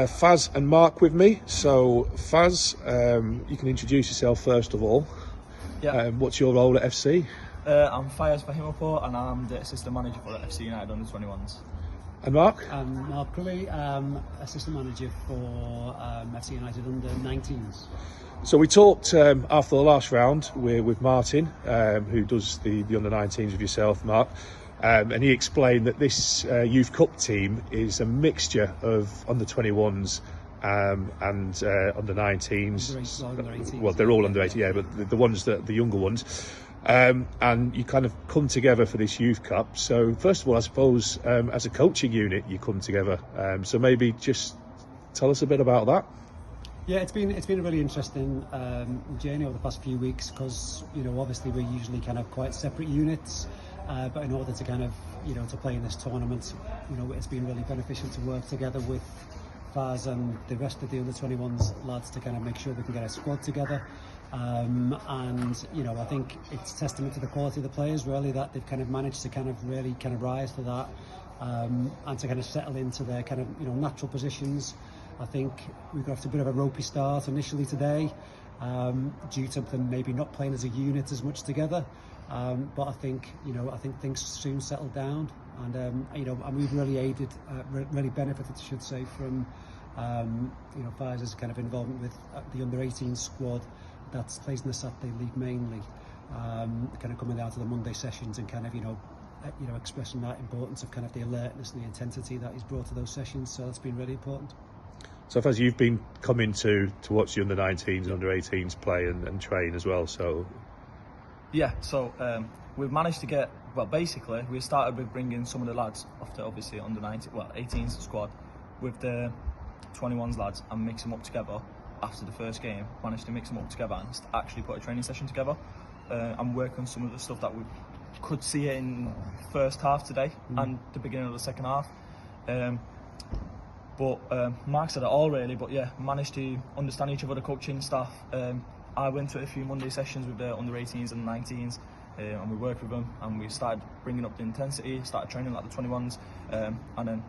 Faz and Mark with me. So Faz, you can introduce yourself first of all. Yeah. What's your role at FC? I'm Fayyaz Fahimapour and I'm the assistant manager for FC United under 21s. And Mark? I'm Mark Crilly, assistant manager for FC United under 19s. So we talked after the last round with Martin, who does the under 19s with yourself, Mark. And he explained that this Youth Cup team is a mixture of under 21s and under 19s. Under 18s. Well, they're all under 18, yeah, but the ones that the younger ones. And you kind of come together for this Youth Cup. So first of all, I suppose as a coaching unit, you come together. So maybe just tell us a bit about that. Yeah, it's been a really interesting journey over the past few weeks because obviously we're usually kind of quite separate units. But in order to kind of, to play in this tournament, it's been really beneficial to work together with Faz and the rest of the under 21s lads to kind of make sure we can get a squad together. And I think it's testament to the quality of the players really that they've kind of managed to kind of really kind of rise to that and to kind of settle into their kind of natural positions. I think we got off to a bit of a ropey start initially today due to them maybe not playing as a unit as much together. But I think things soon settled down, and we've really aided, really benefited, I should say, from Faz's kind of involvement with the under 18 squad that plays in the Saturday League mainly, kind of coming down to the Monday sessions and kind of expressing that importance of kind of the alertness and the intensity that he's brought to those sessions. So that's been really important. So as you've been coming to watch the under 19s and under 18s play and train as well, so. Yeah, so we've managed to get, well, basically we started with bringing some of the lads off the obviously under 18s squad with the 21s lads and mix them up together after the first game. Managed to mix them up together and actually put a training session together and work on some of the stuff that we could see in the first half today and the beginning of the second half. But Mark said it all really, but yeah, managed to understand each other, the coaching staff. I went to a few Monday sessions with the under 18s and 19s and we worked with them and we started bringing up the intensity, started training like the 21s and then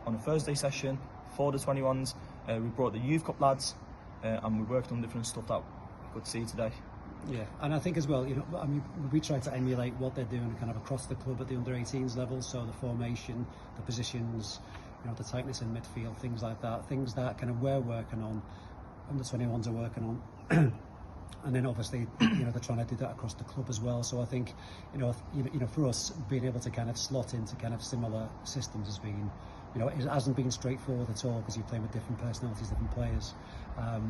on a Thursday session for the 21s we brought the Youth Cup lads and we worked on different stuff that we could see today. Yeah, and I think as well, we try to emulate what they're doing kind of across the club at the under 18s level, so the formation, the positions, the tightness in midfield, things like that, things that kind of we're working on, under 21s are working on. And then obviously, they're trying to do that across the club as well. So I think, for us, being able to kind of slot into kind of similar systems has been, it hasn't been straightforward at all because you're playing with different personalities, different players.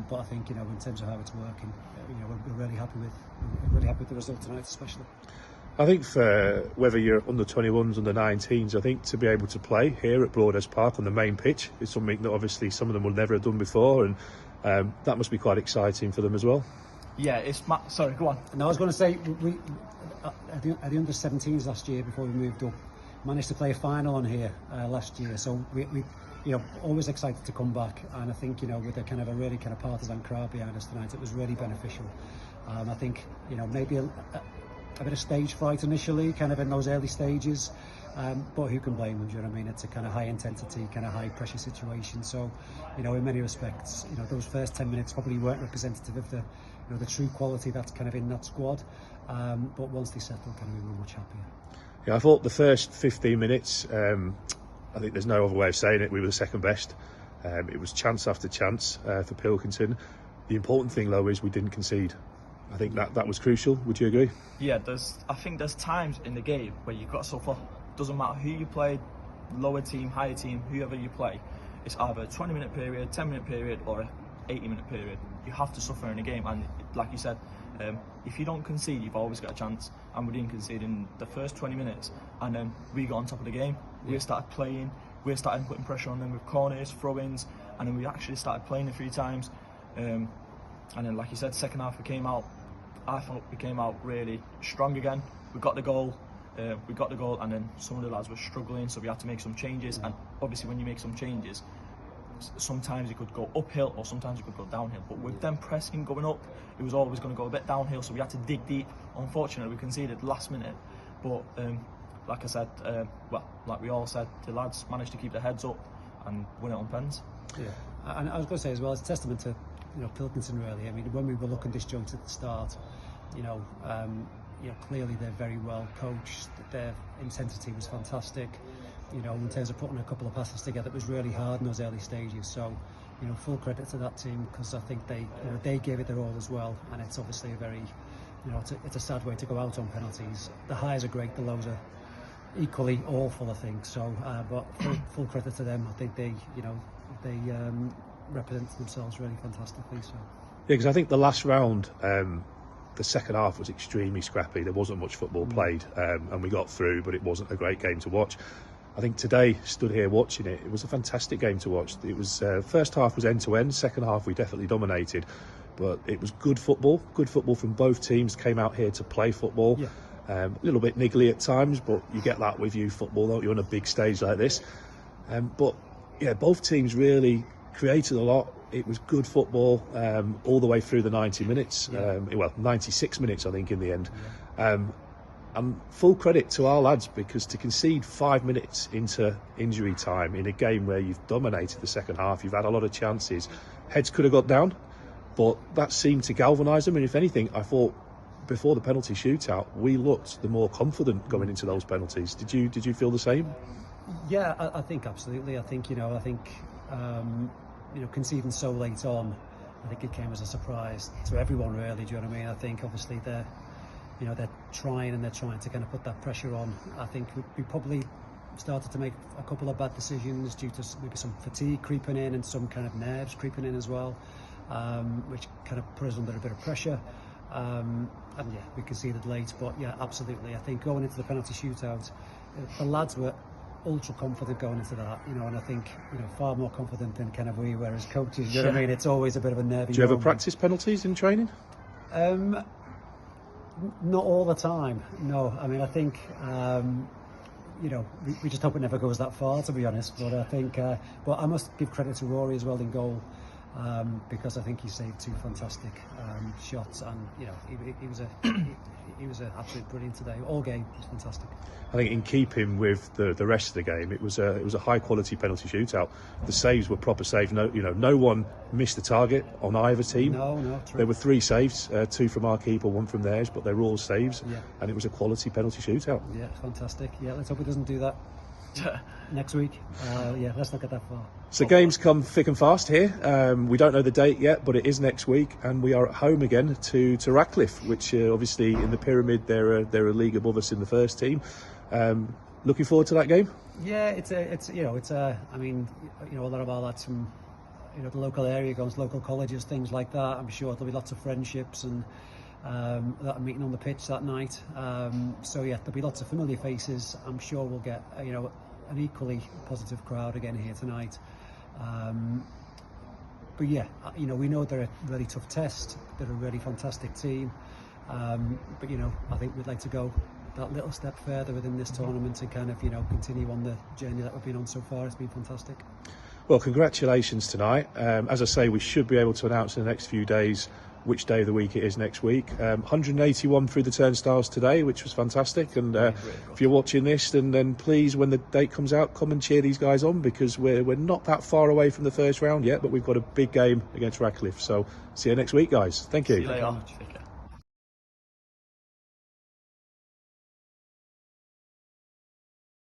But I think, in terms of how it's working, we're really happy with the result tonight, especially. I think for whether you're under 21s, under 19s, I think to be able to play here at Broadhurst Park on the main pitch is something that obviously some of them will never have done before, and that must be quite exciting for them as well. Yeah, sorry, go on. And I was going to say, we at the under 17s last year, before we moved up, managed to play a final on here last year. So we always excited to come back. And I think, with a kind of a really kind of partisan crowd behind us tonight, it was really beneficial. I think, maybe a bit of stage fright initially, kind of in those early stages. But who can blame them? Do you know what I mean? It's a kind of high intensity, kind of high pressure situation. So, in many respects, those first 10 minutes probably weren't representative of the true quality that's kind of in that squad. But once they settled, kind of we were much happier. Yeah, I thought the first 15 minutes, I think there's no other way of saying it, we were the second best. It was chance after chance for Pilkington. The important thing though is we didn't concede. I think that was crucial. Would you agree? Yeah, I think there's times in the game where you've got to suffer. Doesn't matter who you play, lower team, higher team, whoever you play. it's either a 20-minute period, 10-minute period, or a 80-minute period. You have to suffer in a game, and like you said, if you don't concede, you've always got a chance. And we didn't concede in the first 20 minutes, and then we got on top of the game. Yeah. We started playing, we started putting pressure on them with corners, throw-ins, and then we actually started playing a few times. And then, like you said, second half I thought we came out really strong again. We got the goal, and then some of the lads were struggling, so we had to make some changes. And obviously, when you make some changes, sometimes it could go uphill or sometimes it could go downhill. But with them pressing going up, it was always going to go a bit downhill, so we had to dig deep. Unfortunately, we conceded last minute, but like I said, like we all said, the lads managed to keep their heads up and win it on pens. Yeah, and I was going to say as well, it's a testament to Pilkington really. I mean, when we were looking disjointed at the start, clearly they're very well coached. Their intensity was fantastic. In terms of putting a couple of passes together, it was really hard in those early stages. So, full credit to that team, because I think they gave it their all as well. And it's obviously a very, it's a sad way to go out on penalties. The highs are great, the lows are equally awful, I think. So, but full credit to them. I think they represent themselves really fantastically. So. Yeah, because I think the last round, the second half was extremely scrappy. There wasn't much football played, and we got through, but it wasn't a great game to watch. I think today, stood here watching it, it was a fantastic game to watch. It was first half was end to end, second half we definitely dominated, but it was good football from both teams. Came out here to play football. Yeah. A little bit niggly at times, but you get that with youth football, don't you, on a big stage like this. But yeah, both teams really created a lot. It was good football all the way through the 90 minutes. Yeah. 96 minutes, I think, in the end. And full credit to our lads, because to concede 5 minutes into injury time in a game where you've dominated the second half, you've had a lot of chances, heads could have got down, but that seemed to galvanise them. And if anything, I thought before the penalty shootout, we looked the more confident going into those penalties. Did you feel the same? Yeah, I think absolutely. I think conceding so late on, I think it came as a surprise to everyone, really. Do you know what I mean? I think obviously they're trying to kind of put that pressure on. I think we probably started to make a couple of bad decisions due to maybe some fatigue creeping in and some kind of nerves creeping in as well, which kind of put us under a bit of pressure. And yeah, we conceded late, but yeah, absolutely. I think going into the penalty shootout, the lads were ultra confident going into that, and I think far more confident than kind of we were as coaches. You know what I mean? It's always a bit of a nervy. Do you ever practice penalties in training? Not all the time, no. I mean, I think we just hope it never goes that far, to be honest. But I think, but I must give credit to Rory as well in goal, because I think he saved two fantastic shots, and he was an absolute brilliant today. All game was fantastic. I think in keeping with the rest of the game, it was a high quality penalty shootout. The saves were proper saves. No one missed the target on either team. No, true. There were 3 saves, 2 from our keeper, 1 from theirs, but they were all saves. Yeah. And it was a quality penalty shootout. Yeah, fantastic. Yeah, let's hope he doesn't do that next week. Yeah, let's not get that far. So games come thick and fast here. We don't know the date yet, but it is next week, and we are at home again to Radcliffe, which obviously in the pyramid they're a league above us in the first team. Looking forward to that game. Yeah, I mean, a lot of our lads from the local area, going to local colleges, things like that. I'm sure there'll be lots of friendships and that are meeting on the pitch that night. So yeah, there'll be lots of familiar faces. I'm sure we'll get an equally positive crowd again here tonight. But yeah, we know they're a really tough test. They're a really fantastic team. But I think we'd like to go that little step further within this tournament and kind of continue on the journey that we've been on so far. It's been fantastic. Well, congratulations tonight. As I say, we should be able to announce in the next few days which day of the week it is next week. 181 through the turnstiles today, which was fantastic. And if you're watching this, then please, when the date comes out, come and cheer these guys on, because we're not that far away from the first round yet, but we've got a big game against Radcliffe. So see you next week, guys. Thank you. See you later.